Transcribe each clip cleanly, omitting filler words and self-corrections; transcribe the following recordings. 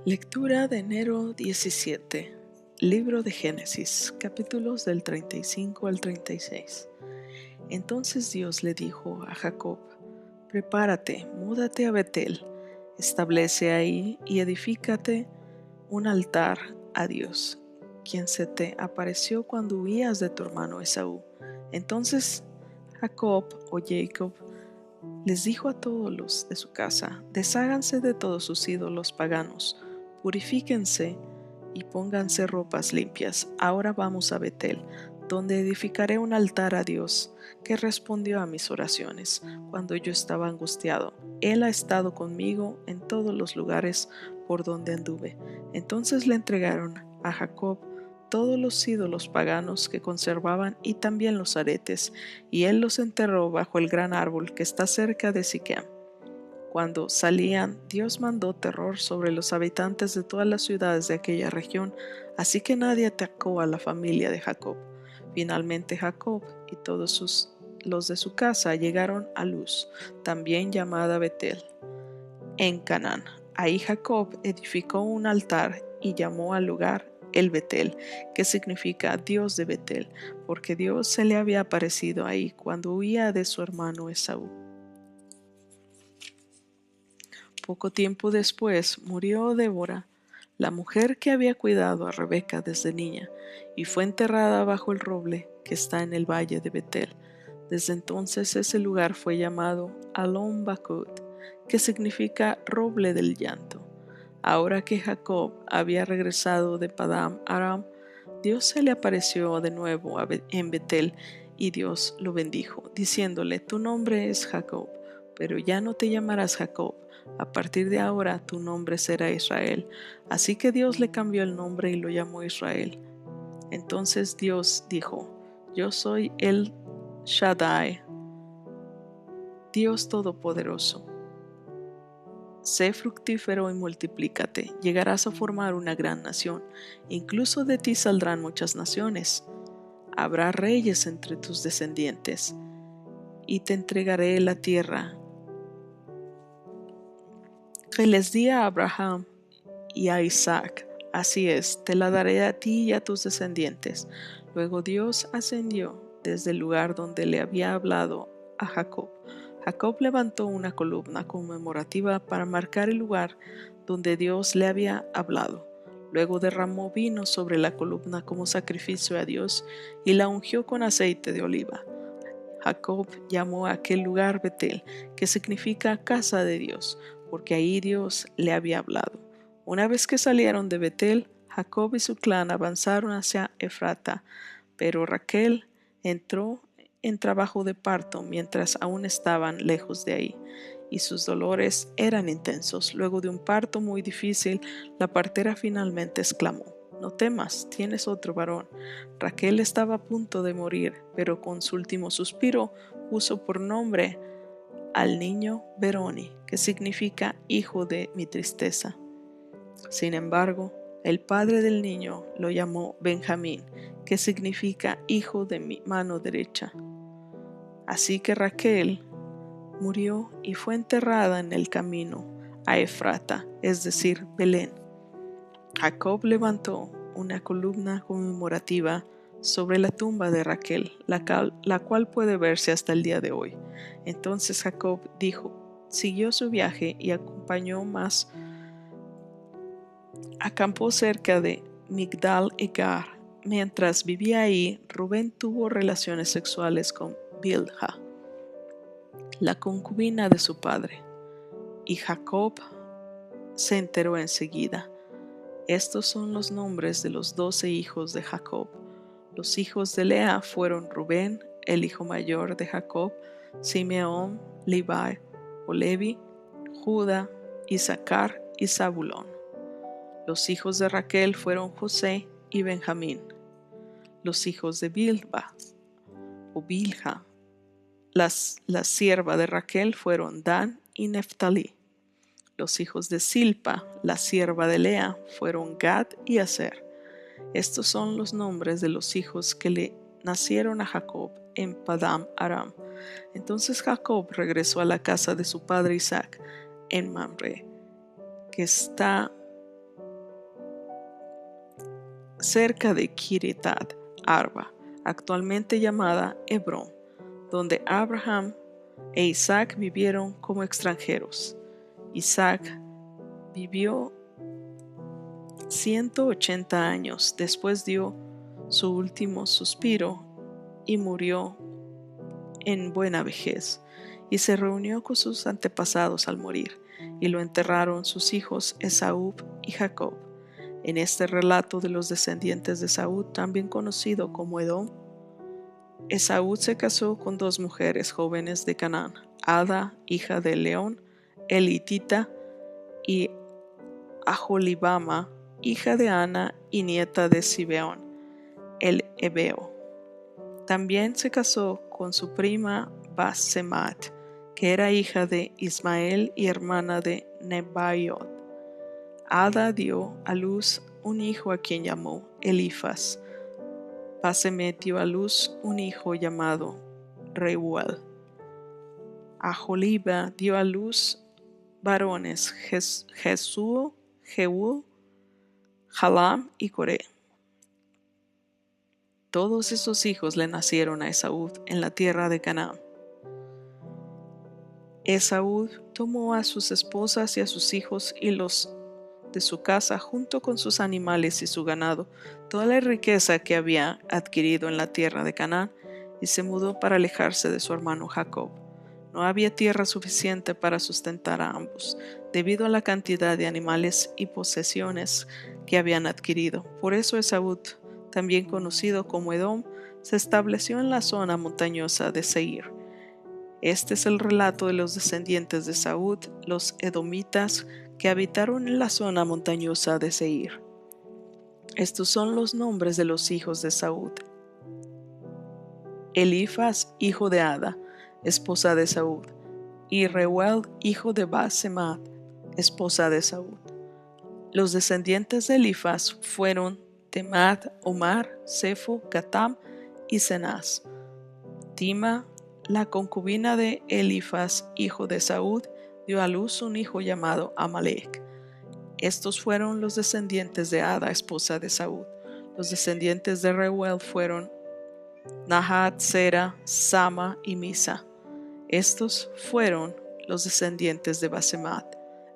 Lectura de enero 17. Libro de Génesis, capítulos del 35 al 36. Entonces Dios le dijo a Jacob: Prepárate, múdate a Betel, establece ahí y edifícate un altar a Dios, quien se te apareció cuando huías de tu hermano Esaú. Entonces Jacob o Jacob les dijo a todos los de su casa: Desháganse de todos sus ídolos paganos, purifíquense y pónganse ropas limpias. Ahora vamos a Betel, donde edificaré un altar a Dios, que respondió a mis oraciones cuando yo estaba angustiado. Él ha estado conmigo en todos los lugares por donde anduve. Entonces le entregaron a Jacob todos los ídolos paganos que conservaban y también los aretes, y él los enterró bajo el gran árbol que está cerca de Siquem. Cuando salían, Dios mandó terror sobre los habitantes de todas las ciudades de aquella región, así que nadie atacó a la familia de Jacob. Finalmente Jacob y todos los de su casa llegaron a Luz, también llamada Betel, en Canaán. Ahí Jacob edificó un altar y llamó al lugar El Betel, que significa Dios de Betel, porque Dios se le había aparecido ahí cuando huía de su hermano Esaú. Poco tiempo después murió Débora, la mujer que había cuidado a Rebeca desde niña, y fue enterrada bajo el roble que está en el valle de Betel. Desde entonces ese lugar fue llamado Alon Bakut, que significa roble del llanto. Ahora que Jacob había regresado de Padam Aram, Dios se le apareció de nuevo en Betel, y Dios lo bendijo, diciéndole: Tu nombre es Jacob, pero ya no te llamarás Jacob. A partir de ahora tu nombre será Israel. Así que Dios le cambió el nombre y lo llamó Israel. Entonces Dios dijo: Yo soy el Shaddai, Dios Todopoderoso. Sé fructífero y multiplícate, llegarás a formar una gran nación. Incluso de ti saldrán muchas naciones. Habrá reyes entre tus descendientes, y te entregaré la tierra que les di a Abraham y a Isaac. Así es, te la daré a ti y a tus descendientes. Luego Dios ascendió desde el lugar donde le había hablado a Jacob. Jacob levantó una columna conmemorativa para marcar el lugar donde Dios le había hablado. Luego derramó vino sobre la columna como sacrificio a Dios y la ungió con aceite de oliva. Jacob llamó a aquel lugar Betel, que significa casa de Dios, porque ahí Dios le había hablado. Una vez que salieron de Betel, Jacob y su clan avanzaron hacia Efrata, pero Raquel entró en trabajo de parto mientras aún estaban lejos de ahí, y sus dolores eran intensos. Luego de un parto muy difícil, la partera finalmente exclamó: No temas, tienes otro varón. Raquel estaba a punto de morir, pero con su último suspiro puso por nombre al niño Beroni, que significa hijo de mi tristeza. Sin embargo, el padre del niño lo llamó Benjamín, que significa hijo de mi mano derecha. Así que Raquel murió y fue enterrada en el camino a Efrata, es decir, Belén. Jacob levantó una columna conmemorativa sobre la tumba de Raquel, la cual puede verse hasta el día de hoy. Entonces Jacob siguió su viaje y acampó cerca de Migdal Egar. Mientras vivía ahí, Rubén tuvo relaciones sexuales con Bilha, la concubina de su padre, y Jacob se enteró enseguida. Estos son los nombres de los 12 hijos de Jacob. Los hijos de Lea fueron Rubén, el hijo mayor de Jacob, Simeón, Levi o Levi, Judá, Isaacar y Zabulón. Los hijos de Raquel fueron José y Benjamín. Los hijos de Bilha o Bilha, la sierva de Raquel, fueron Dan y Neftalí. Los hijos de Silpa, la sierva de Lea, fueron Gad y Aser. Estos son los nombres de los hijos que le nacieron a Jacob en Padam Aram. Entonces Jacob regresó a la casa de su padre Isaac en Mamre, que está cerca de Kiriath Arba, actualmente llamada Hebrón, donde Abraham e Isaac vivieron como extranjeros. Isaac vivió 180 años, después dio su último suspiro y murió en buena vejez, y se reunió con sus antepasados al morir, y lo enterraron sus hijos Esaú y Jacob. En este relato de los descendientes de Esaú, también conocido como Edom, Esaú se casó con dos mujeres jóvenes de Canaán, Ada, hija de León, el hitita, y Aholibama, hija de Ana y nieta de Zibeón, el hebeo. También se casó con su prima Basemat, que era hija de Ismael y hermana de Nebaiot. Ada dio a luz un hijo a quien llamó Elifaz. Basemet dio a luz un hijo llamado Reuel. Aholiba dio a luz varones Jesúo, Jehú, Jalam y Coré. Todos esos hijos le nacieron a Esaú en la tierra de Canaán. Esaú tomó a sus esposas y a sus hijos y los de su casa junto con sus animales y su ganado, toda la riqueza que había adquirido en la tierra de Canaán, y se mudó para alejarse de su hermano Jacob. No había tierra suficiente para sustentar a ambos, debido a la cantidad de animales y posesiones que habían adquirido. Por eso Esaú, también conocido como Edom, se estableció en la zona montañosa de Seir. Este es el relato de los descendientes de Esaú, los edomitas, que habitaron en la zona montañosa de Seir. Estos son los nombres de los hijos de Esaú: Elifaz, hijo de Ada, esposa de Esaú, y Reuel, hijo de Basemat, esposa de Esaú. Los descendientes de Elifaz fueron Temad, Omar, Sefo, Gatam y Cenaz. Tima, la concubina de Elifaz, hijo de Esaú, dio a luz un hijo llamado Amalek. Estos fueron los descendientes de Ada, esposa de Esaú. Los descendientes de Reuel fueron Nahat, Zera, Sama y Misa. Estos fueron los descendientes de Basemat,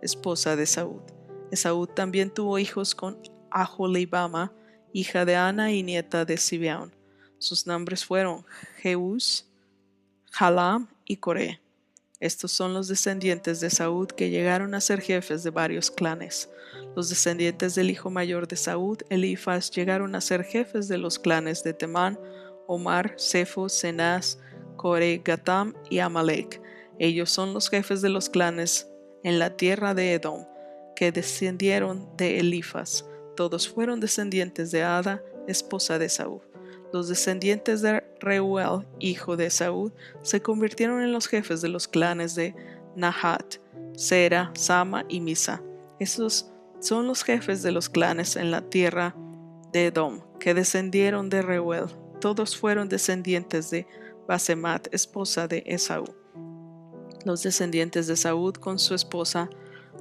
esposa de Esaú. Esaú también tuvo hijos con Aholibama, hija de Ana y nieta de Zibeón. Sus nombres fueron Jeús, Jalam y Coré. Estos son los descendientes de Esaú que llegaron a ser jefes de varios clanes. Los descendientes del hijo mayor de Esaú, Elifaz, llegaron a ser jefes de los clanes de Temán, Omar, Sefo, Cenaz, Coré, Gatam y Amalek. Ellos son los jefes de los clanes en la tierra de Edom, que descendieron de Elifaz. Todos fueron descendientes de Ada, esposa de Esaú. Los descendientes de Reuel, hijo de Esaú, se convirtieron en los jefes de los clanes de Nahat, Zera, Sama y Misa. Estos son los jefes de los clanes en la tierra de Edom, que descendieron de Reuel. Todos fueron descendientes de Basemat, esposa de Esaú. Los descendientes de Esaú con su esposa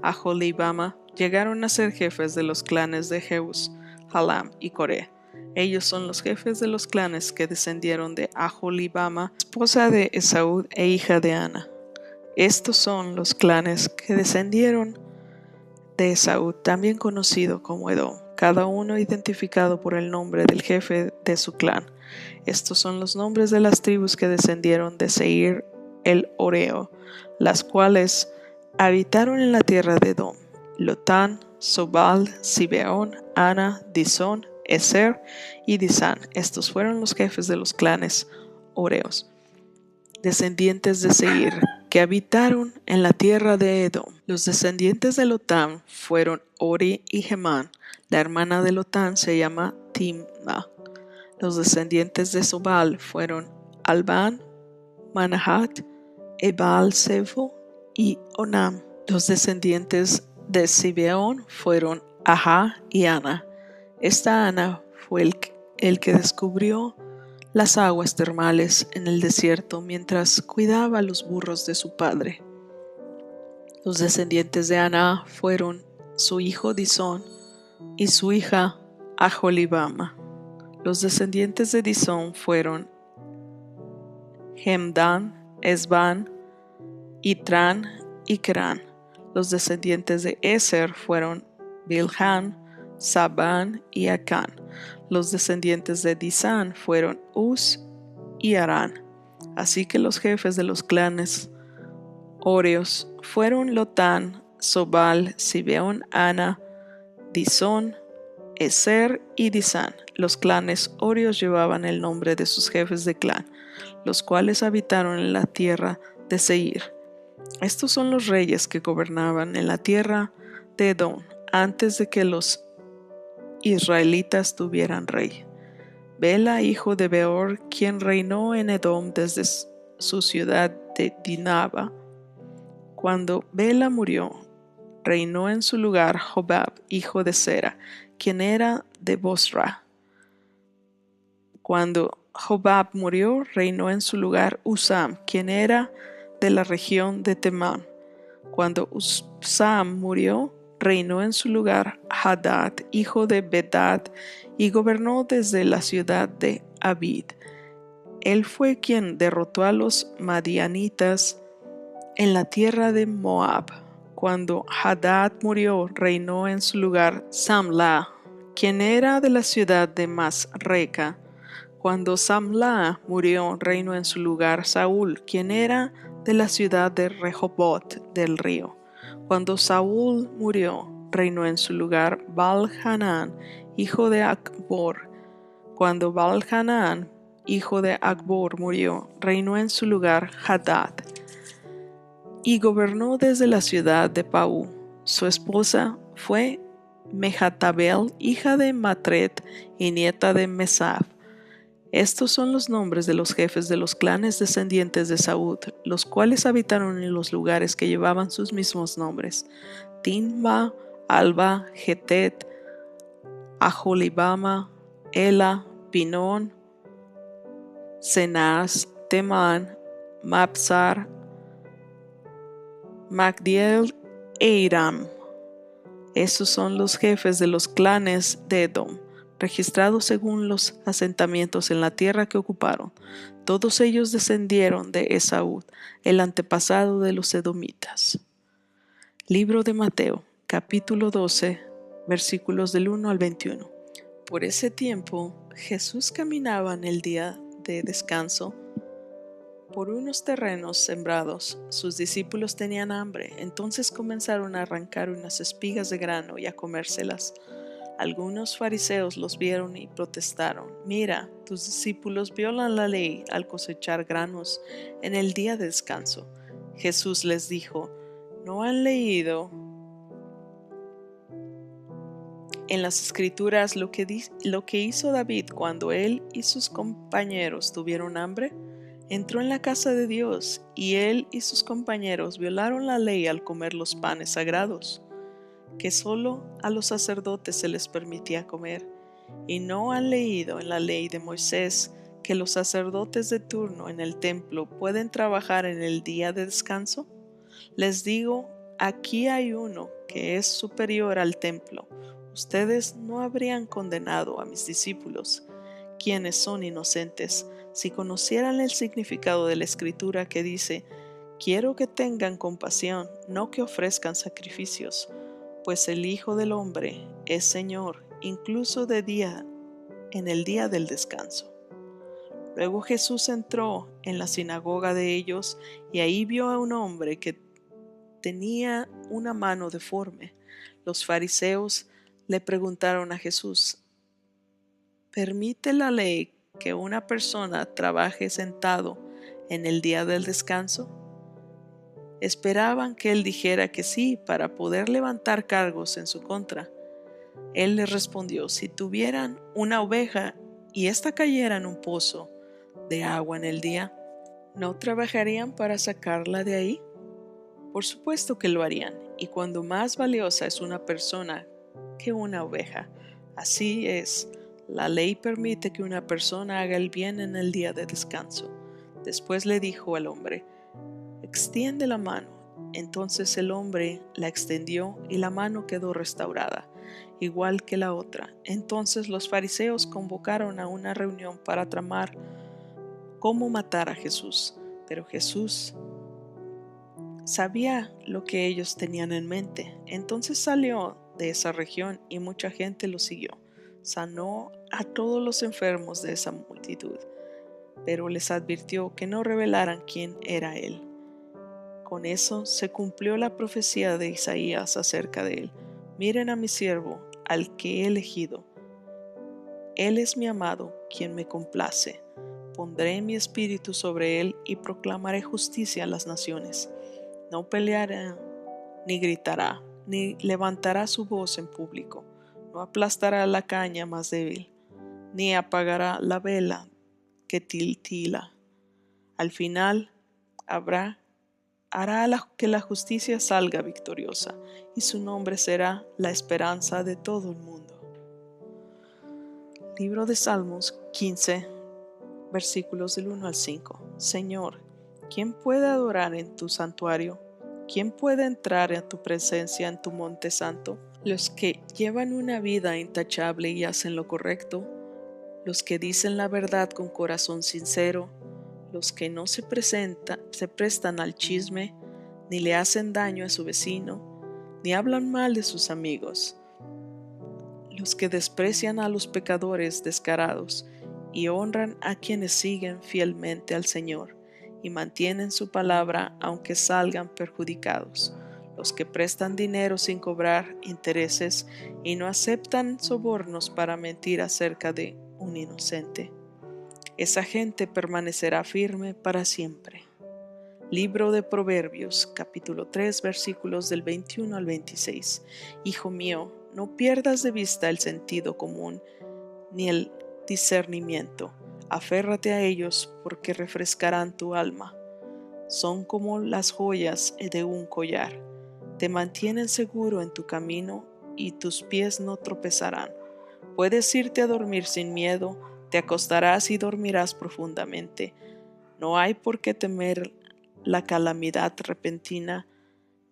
Aholibama llegaron a ser jefes de los clanes de Jeús, Jalam y Coré. Ellos son los jefes de los clanes que descendieron de Aholibama, esposa de Esaú e hija de Ana. Estos son los clanes que descendieron de Esaú, también conocido como Edom, cada uno identificado por el nombre del jefe de su clan. Estos son los nombres de las tribus que descendieron de Seir el Oreo, las cuales habitaron en la tierra de Edom: Lotán, Sobal, Zibeón, Ana, Disón, Ezer y Disán. Estos fueron los jefes de los clanes Oreos. Descendientes de Seir, que habitaron en la tierra de Edom. Los descendientes de Lotán fueron Ori y Gemán. La hermana de Lotán se llama Timna. Los descendientes de Sobal fueron Albán, Manahat, Ebal, Sefo y Onam. Los descendientes de Zibeón fueron Ajá y Ana. Esta Ana fue el que descubrió las aguas termales en el desierto mientras cuidaba los burros de su padre. Los descendientes de Ana fueron su hijo Disón y su hija Aholibama. Los descendientes de Disón fueron Hemdán, Esban, Itrán y Kerán. Los descendientes de Eser fueron Bilhán, Sabán y Acán. Los descendientes de Disán fueron Uz y Arán. Así que los jefes de los clanes Oreos fueron Lotán, Sobal, Sibeón, Ana, Disón, Eser y Disán. Los clanes Oreos llevaban el nombre de sus jefes de clan, los cuales habitaron en la tierra de Seir. Estos son los reyes que gobernaban en la tierra de Edom antes de que los israelitas tuvieran rey. Bela, hijo de Beor, quien reinó en Edom desde su ciudad de Dinaba. Cuando Bela murió, reinó en su lugar Jobab, hijo de Sera, quien era de Bosra. Cuando Jobab murió, reinó en su lugar Usam, quien era de la región de Temán. Cuando Usam murió, reinó en su lugar Hadad, hijo de Bedad, y gobernó desde la ciudad de Abid. Él fue quien derrotó a los madianitas en la tierra de Moab. Cuando Hadad murió, reinó en su lugar Samla, quien era de la ciudad de Masreca. Cuando Samla murió, reinó en su lugar Saúl, quien era de la ciudad de Rehobot del río. Cuando Saúl murió, reinó en su lugar Baal-Hanán, hijo de Acbor. Cuando Baal-Hanán, hijo de Acbor, murió, reinó en su lugar Hadad, y gobernó desde la ciudad de Paú. Su esposa fue Mehatabel, hija de Matred y nieta de Mesab. Estos son los nombres de los jefes de los clanes descendientes de Saúl, los cuales habitaron en los lugares que llevaban sus mismos nombres: Timma, Alba, Getet, Aholibama, Ela, Pinón, Cenaz, Temán, Mapsar, Magdiel e Iram. Estos son los jefes de los clanes de Edom, registrados según los asentamientos en la tierra que ocuparon. Todos ellos descendieron de Esaú, el antepasado de los edomitas. Libro de Mateo, capítulo 12, versículos del 1 al 21. Por ese tiempo, Jesús caminaba en el día de descanso por unos terrenos sembrados. Sus discípulos tenían hambre, entonces comenzaron a arrancar unas espigas de grano y a comérselas. Algunos fariseos los vieron y protestaron: «Mira, tus discípulos violan la ley al cosechar granos en el día de descanso». Jesús les dijo: ¿no han leído en las Escrituras lo que hizo David cuando él y sus compañeros tuvieron hambre? Entró en la casa de Dios y él y sus compañeros violaron la ley al comer los panes sagrados, que solo a los sacerdotes se les permitía comer. ¿Y no han leído en la ley de Moisés que los sacerdotes de turno en el templo pueden trabajar en el día de descanso? Les digo, aquí hay uno que es superior al templo. Ustedes no habrían condenado a mis discípulos, quienes son inocentes, si conocieran el significado de la escritura que dice: «Quiero que tengan compasión, no que ofrezcan sacrificios, pues el Hijo del Hombre es Señor, incluso en el día del descanso». Luego Jesús entró en la sinagoga de ellos y ahí vio a un hombre que tenía una mano deforme. Los fariseos le preguntaron a Jesús: ¿permite la ley que una persona trabaje sentado en el día del descanso? Esperaban que él dijera que sí para poder levantar cargos en su contra. Él les respondió: si tuvieran una oveja y ésta cayera en un pozo de agua en el día, ¿no trabajarían para sacarla de ahí? Por supuesto que lo harían, y cuando más valiosa es una persona que una oveja. Así es, la ley permite que una persona haga el bien en el día de descanso. Después le dijo al hombre: «Extiende la mano». Entonces el hombre la extendió y la mano quedó restaurada. igual que la otra. Entonces los fariseos convocaron a una reunión para tramar cómo matar a Jesús. Pero Jesús sabía lo que ellos tenían en mente. Entonces salió de esa región y mucha gente lo siguió. Sanó a todos los enfermos de esa multitud, pero les advirtió que no revelaran quién era él. Con eso se cumplió la profecía de Isaías acerca de él. Miren a mi siervo, al que he elegido. Él es mi amado, quien me complace. Pondré mi espíritu sobre él y proclamaré justicia a las naciones. No peleará, ni gritará, ni levantará su voz en público. No aplastará la caña más débil, ni apagará la vela que titila. Al final hará que la justicia salga victoriosa, y su nombre será la esperanza de todo el mundo. Libro de Salmos 15, versículos del 1 al 5. Señor, ¿quién puede adorar en tu santuario? ¿Quién puede entrar en tu presencia en tu monte santo? Los que llevan una vida intachable y hacen lo correcto, los que dicen la verdad con corazón sincero, los que no se prestan al chisme, ni le hacen daño a su vecino, ni hablan mal de sus amigos, los que desprecian a los pecadores descarados y honran a quienes siguen fielmente al Señor y mantienen su palabra aunque salgan perjudicados, los que prestan dinero sin cobrar intereses y no aceptan sobornos para mentir acerca de un inocente. Esa gente permanecerá firme para siempre. Libro de Proverbios, capítulo 3, versículos del 21 al 26. Hijo mío, no pierdas de vista el sentido común ni el discernimiento. Aférrate a ellos porque refrescarán tu alma. Son como las joyas de un collar. Te mantienen seguro en tu camino y tus pies no tropezarán. Puedes irte a dormir sin miedo, te acostarás y dormirás profundamente. No hay por qué temer la calamidad repentina,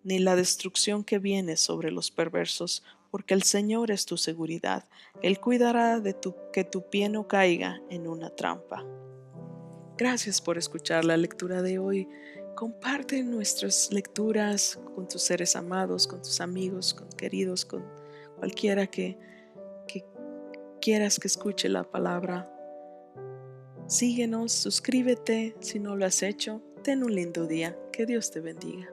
ni la destrucción que viene sobre los perversos, porque el Señor es tu seguridad. Él cuidará de que tu pie no caiga en una trampa. Gracias por escuchar la lectura de hoy. Comparte nuestras lecturas con tus seres amados, con tus amigos, con queridos, con cualquiera que quieras que escuche la palabra. Síguenos, suscríbete si no lo has hecho. Ten un lindo día. Que Dios te bendiga.